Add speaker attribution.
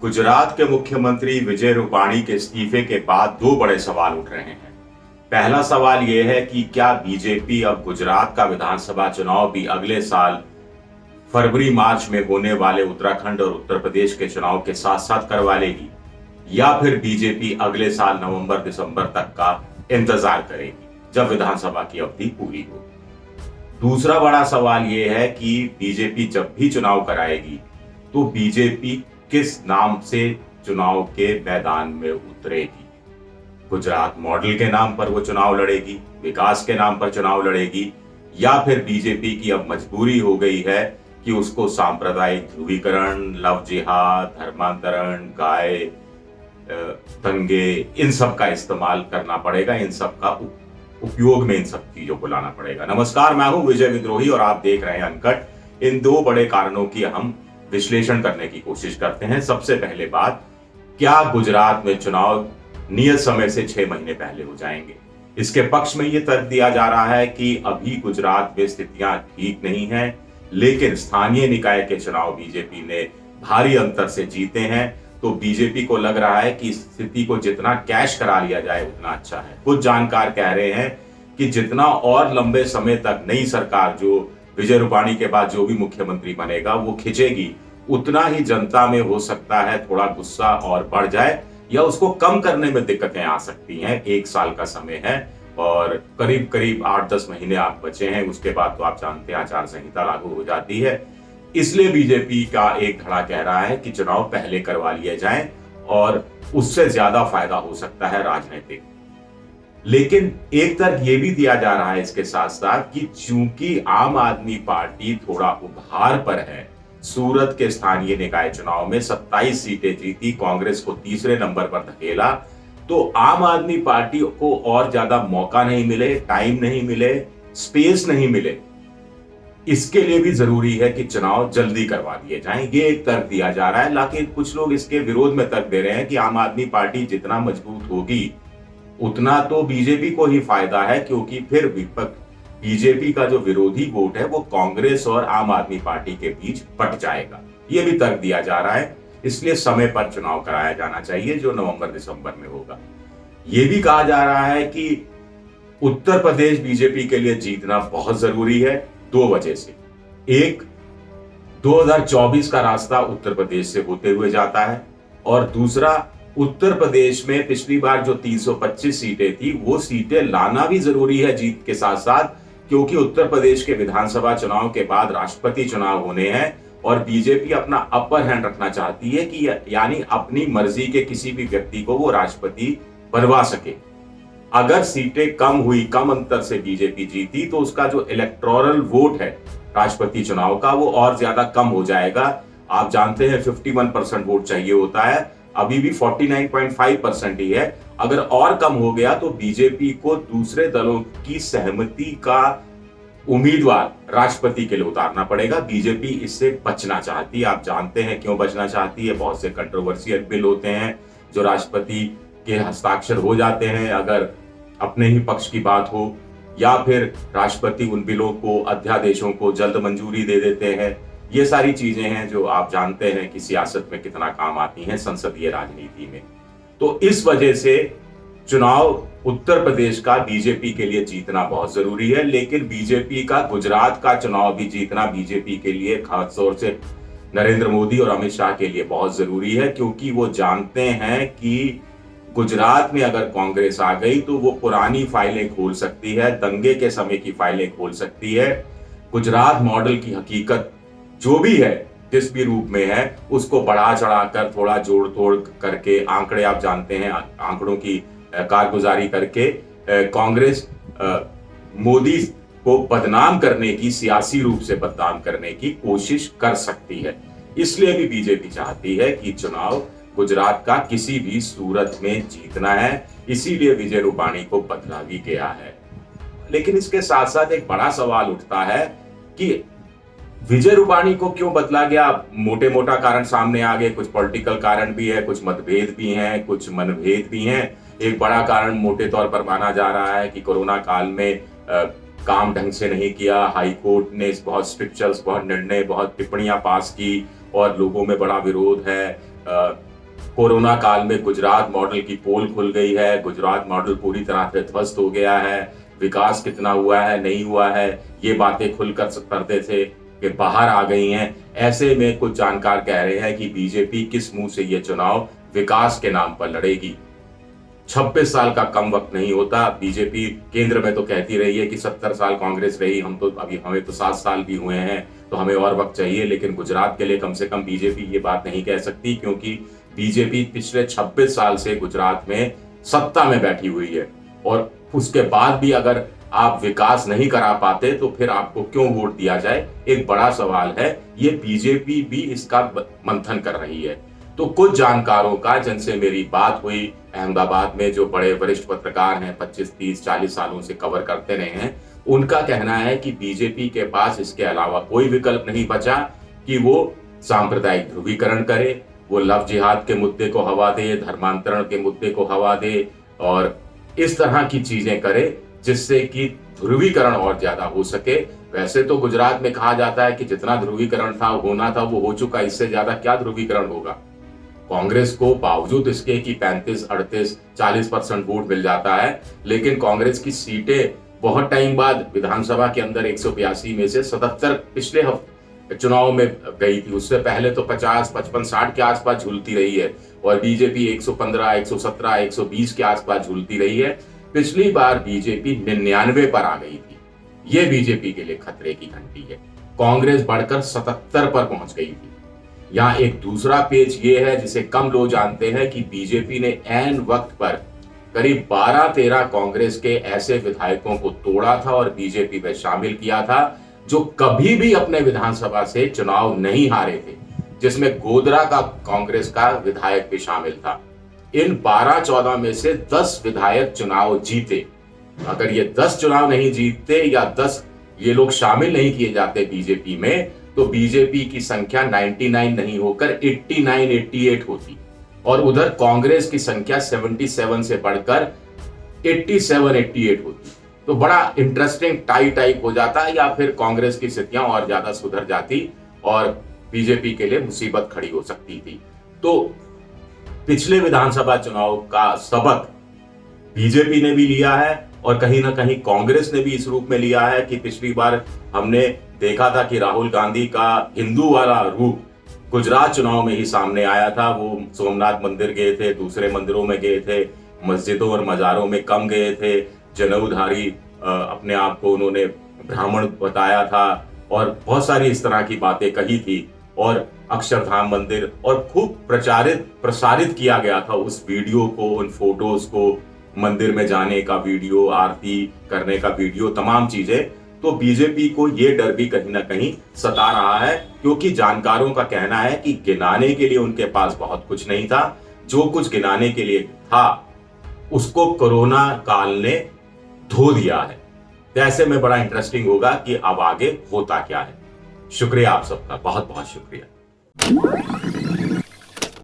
Speaker 1: गुजरात के मुख्यमंत्री विजय रूपाणी के इस्तीफे के बाद दो बड़े सवाल उठ रहे हैं। पहला सवाल यह है कि क्या बीजेपी अब गुजरात का विधानसभा चुनाव भी अगले साल फरवरी मार्च में होने वाले उत्तराखंड और उत्तर प्रदेश के चुनाव के साथ साथ करवा लेगी, या फिर बीजेपी अगले साल नवंबर दिसंबर तक का इंतजार करेगी जब विधानसभा की अवधि पूरी हो। दूसरा बड़ा सवाल यह है कि बीजेपी जब भी चुनाव कराएगी तो बीजेपी किस नाम से चुनाव के मैदान में उतरेगी। गुजरात मॉडल के नाम पर वो चुनाव लड़ेगी, विकास के नाम पर चुनाव लड़ेगी, या फिर बीजेपी की अब मजबूरी हो गई है कि उसको सांप्रदायिक ध्रुवीकरण, लव जिहाद, धर्मांतरण, गाय दंगे, इन सब का इस्तेमाल करना पड़ेगा, इन सब का उपयोग में इन सब चीजों को लाना पड़ेगा। नमस्कार, मैं हूं विजय विद्रोही और आप देख रहे हैं अनकट। इन दो बड़े कारणों की हम विश्लेषण करने की कोशिश करते हैं। सबसे पहले बात, क्या गुजरात में चुनाव नियत समय से 6 महीने पहले हो जाएंगे? इसके पक्ष में यह तर्क दिया जा रहा है कि अभी गुजरात में स्थितियां ठीक नहीं हैं, लेकिन स्थानीय निकाय के चुनाव बीजेपी ने भारी अंतर से जीते हैं, तो बीजेपी को लग रहा है कि स्थिति को जितना कैश करा लिया जाए उतना अच्छा है। कुछ जानकार कह रहे हैं कि जितना और लंबे समय तक नई सरकार, जो विजय रूपाणी के बाद जो भी मुख्यमंत्री बनेगा, वो खिंचेगी, उतना ही जनता में हो सकता है थोड़ा गुस्सा और बढ़ जाए, या उसको कम करने में दिक्कतें आ सकती हैं। 1 साल का समय है और करीब करीब 8-10 महीने आप बचे हैं, उसके बाद तो आप जानते हैं आचार संहिता लागू हो जाती है। इसलिए बीजेपी का एक धड़ा कह रहा है कि चुनाव पहले करवा लिए जाएं और उससे ज्यादा फायदा हो सकता है राजनीतिक। लेकिन एक तर्क यह भी दिया जा रहा है इसके साथ साथ कि चूंकि आम आदमी पार्टी थोड़ा उभार पर है, सूरत के स्थानीय निकाय चुनाव में 27 सीटें जीती, कांग्रेस को तीसरे नंबर पर धकेला, तो आम आदमी पार्टी को और ज्यादा मौका नहीं मिले, टाइम नहीं मिले, स्पेस नहीं मिले, इसके लिए भी जरूरी है कि चुनाव जल्दी करवा दिए जाएं। ये एक तर्क दिया जा रहा है। लेकिन कुछ लोग इसके विरोध में तर्क दे रहे हैं कि आम आदमी पार्टी जितना मजबूत होगी उतना तो बीजेपी को ही फायदा है, क्योंकि फिर बीजेपी का जो विरोधी वोट है वो कांग्रेस और आम आदमी पार्टी के बीच बट जाएगा। ये भी तर्क दिया जा रहा है। इसलिए समय पर चुनाव कराया जाना चाहिए जो नवंबर दिसंबर में होगा। यह भी कहा जा रहा है कि उत्तर प्रदेश बीजेपी के लिए जीतना बहुत जरूरी है, 2 वजह से। एक, 2024 का रास्ता उत्तर प्रदेश से होते हुए जाता है, और दूसरा, उत्तर प्रदेश में पिछली बार जो 325 सीटें थी वो सीटें लाना भी जरूरी है जीत के साथ साथ, क्योंकि उत्तर प्रदेश के विधानसभा चुनाव के बाद राष्ट्रपति चुनाव होने हैं और बीजेपी अपना अपर हैंड रखना चाहती है कि यानी अपनी मर्जी के किसी भी व्यक्ति को वो राष्ट्रपति बनवा सके। अगर सीटें कम हुई, कम अंतर से बीजेपी जीती, तो उसका जो इलेक्टोरल वोट है राष्ट्रपति चुनाव का वो और ज्यादा कम हो जाएगा। आप जानते हैं 51% वोट चाहिए होता है, अभी भी 49.5% ही है। अगर और कम हो गया तो बीजेपी को दूसरे दलों की सहमति का उम्मीदवार राष्ट्रपति के लिए उतारना पड़ेगा। बीजेपी इससे बचना चाहती है। आप जानते हैं क्यों बचना चाहती है। बहुत से कंट्रोवर्शियल बिल होते हैं जो राष्ट्रपति के हस्ताक्षर हो जाते हैं अगर अपने ही पक्ष की बात हो, या फिर राष्ट्रपति उन बिलों को, अध्यादेशों को जल्द मंजूरी दे देते हैं। ये सारी चीजें हैं जो आप जानते हैं कि सियासत में कितना काम आती हैं, संसदीय राजनीति में। तो इस वजह से चुनाव उत्तर प्रदेश का बीजेपी के लिए जीतना बहुत जरूरी है, लेकिन बीजेपी का गुजरात का चुनाव भी जीतना बीजेपी के लिए, खासतौर से नरेंद्र मोदी और अमित शाह के लिए बहुत जरूरी है, क्योंकि वो जानते हैं कि गुजरात में अगर कांग्रेस आ गई तो वो पुरानी फाइलें खोल सकती है, दंगे के समय की फाइलें खोल सकती है। गुजरात मॉडल की हकीकत जो भी है, जिस भी रूप में है, उसको बढ़ा चढ़ाकर, थोड़ा जोड़ तोड़ करके, आंकड़े आप जानते हैं, आंकड़ों की कारगुजारी करके कांग्रेस मोदी को बदनाम करने की, सियासी रूप से बदनाम करने की कोशिश कर सकती है। इसलिए भी बीजेपी चाहती है कि चुनाव गुजरात का किसी भी सूरत में जीतना है, इसीलिए विजय रूपाणी को बदला भी गया है। लेकिन इसके साथ साथ एक बड़ा सवाल उठता है कि विजय रूपाणी को क्यों बदला गया। मोटे मोटा कारण सामने आ गए, कुछ पॉलिटिकल कारण भी है, कुछ मतभेद भी हैं, कुछ मनभेद भी हैं। एक बड़ा कारण मोटे तौर पर माना जा रहा है कि कोरोना काल में काम ढंग से नहीं किया, हाई कोर्ट ने बहुत स्ट्रिक्चर्स, बहुत निर्णय, बहुत टिप्पणियां पास की और लोगों में बड़ा विरोध है। कोरोना काल में गुजरात मॉडल की पोल खुल गई है, गुजरात मॉडल पूरी तरह से ध्वस्त हो गया है, विकास कितना हुआ है नहीं हुआ है ये बातें खुलकर करते थे कि बाहर आ गई हैं। ऐसे में कुछ जानकार कह रहे हैं कि बीजेपी किस मुंह से ये चुनाव विकास के नाम पर लड़ेगी। 26 साल का कम वक्त नहीं होता। बीजेपी केंद्र में तो कहती रही है कि 70 साल कांग्रेस रही, हमें तो 7 साल भी हुए हैं, तो हमें और वक्त चाहिए। लेकिन गुजरात के लिए कम से कम बीजेपी ये बात नहीं कह सकती, क्योंकि बीजेपी पिछले 26 साल से गुजरात में सत्ता में बैठी हुई है, और उसके बाद भी अगर आप विकास नहीं करा पाते तो फिर आपको क्यों वोट दिया जाए, एक बड़ा सवाल है। ये बीजेपी भी इसका मंथन कर रही है। तो कुछ जानकारों का, जिनसे मेरी बात हुई अहमदाबाद में, जो बड़े वरिष्ठ पत्रकार हैं, 25, 30, 40 सालों से कवर करते रहे हैं, उनका कहना है कि बीजेपी के पास इसके अलावा कोई विकल्प नहीं बचा कि वो सांप्रदायिक ध्रुवीकरण करे, वो लव जिहाद के मुद्दे को हवा दे, धर्मांतरण के मुद्दे को हवा दे, और इस तरह की चीजें करे जिससे कि ध्रुवीकरण और ज्यादा हो सके। वैसे तो गुजरात में कहा जाता है कि जितना ध्रुवीकरण था होना था वो हो चुका, इससे ज्यादा क्या ध्रुवीकरण होगा। कांग्रेस को बावजूद इसके कि 35, 38, 40% वोट मिल जाता है, लेकिन कांग्रेस की सीटें बहुत टाइम बाद विधानसभा के अंदर 182 में से 77 पिछले चुनाव में गई थी। उससे पहले तो 50, 55, 60 के आसपास झूलती रही है, और बीजेपी 115, 117, 120 के आसपास झूलती रही है। पिछली बार बीजेपी 99 पर आ गई थी। यह बीजेपी के लिए खतरे की घंटी है। कांग्रेस बढ़कर 77 पर पहुंच गई थी। यहाँ एक दूसरा पेच ये है जिसे कम लोग जानते हैं कि बीजेपी ने ऐन वक्त पर करीब 12-13 कांग्रेस के ऐसे विधायकों को तोड़ा था और बीजेपी में शामिल किया था जो कभी भी अपने विधानसभा से चुनाव नहीं हारे थे, जिसमें गोधरा का कांग्रेस का विधायक भी शामिल था। इन 12-14 में से 10 विधायक चुनाव जीते। अगर ये 10 चुनाव नहीं जीतते या 10 ये लोग शामिल नहीं किए जाते बीजेपी में, तो बीजेपी की संख्या 99 नहीं होकर 89, 88 होती, और उधर कांग्रेस की संख्या 77 से बढ़कर 87, 88 होती। तो बड़ा इंटरेस्टिंग टाइप हो जाता, या फिर कांग्रेस की स्थितियां और ज्यादा सुधर जाती और बीजेपी के लिए मुसीबत खड़ी हो सकती थी। तो पिछले विधानसभा चुनाव का सबक बीजेपी ने भी लिया है, और कहीं ना कहीं कांग्रेस ने भी इस रूप में लिया है कि पिछली बार हमने देखा था कि राहुल गांधी का हिंदू वाला रूप गुजरात चुनाव में ही सामने आया था। वो सोमनाथ मंदिर गए थे, दूसरे मंदिरों में गए थे, मस्जिदों और मजारों में कम गए थे, जनेऊधारी अपने आप को उन्होंने ब्राह्मण बताया था, और बहुत सारी इस तरह की बातें कही थी, और अक्षरधाम मंदिर, और खूब प्रसारित किया गया था उस वीडियो को, उन फोटोज को, मंदिर में जाने का वीडियो, आरती करने का वीडियो, तमाम चीजें। तो बीजेपी को ये डर भी कहीं ना कहीं सता रहा है, क्योंकि जानकारों का कहना है कि गिनाने के लिए उनके पास बहुत कुछ नहीं था। जो कुछ गिनाने के लिए था उसको कोरोना काल ने धो दिया है। तो ऐसे में बड़ा इंटरेस्टिंग होगा कि अब आगे होता क्या है। शुक्रिया आप सबका, बहुत बहुत शुक्रिया।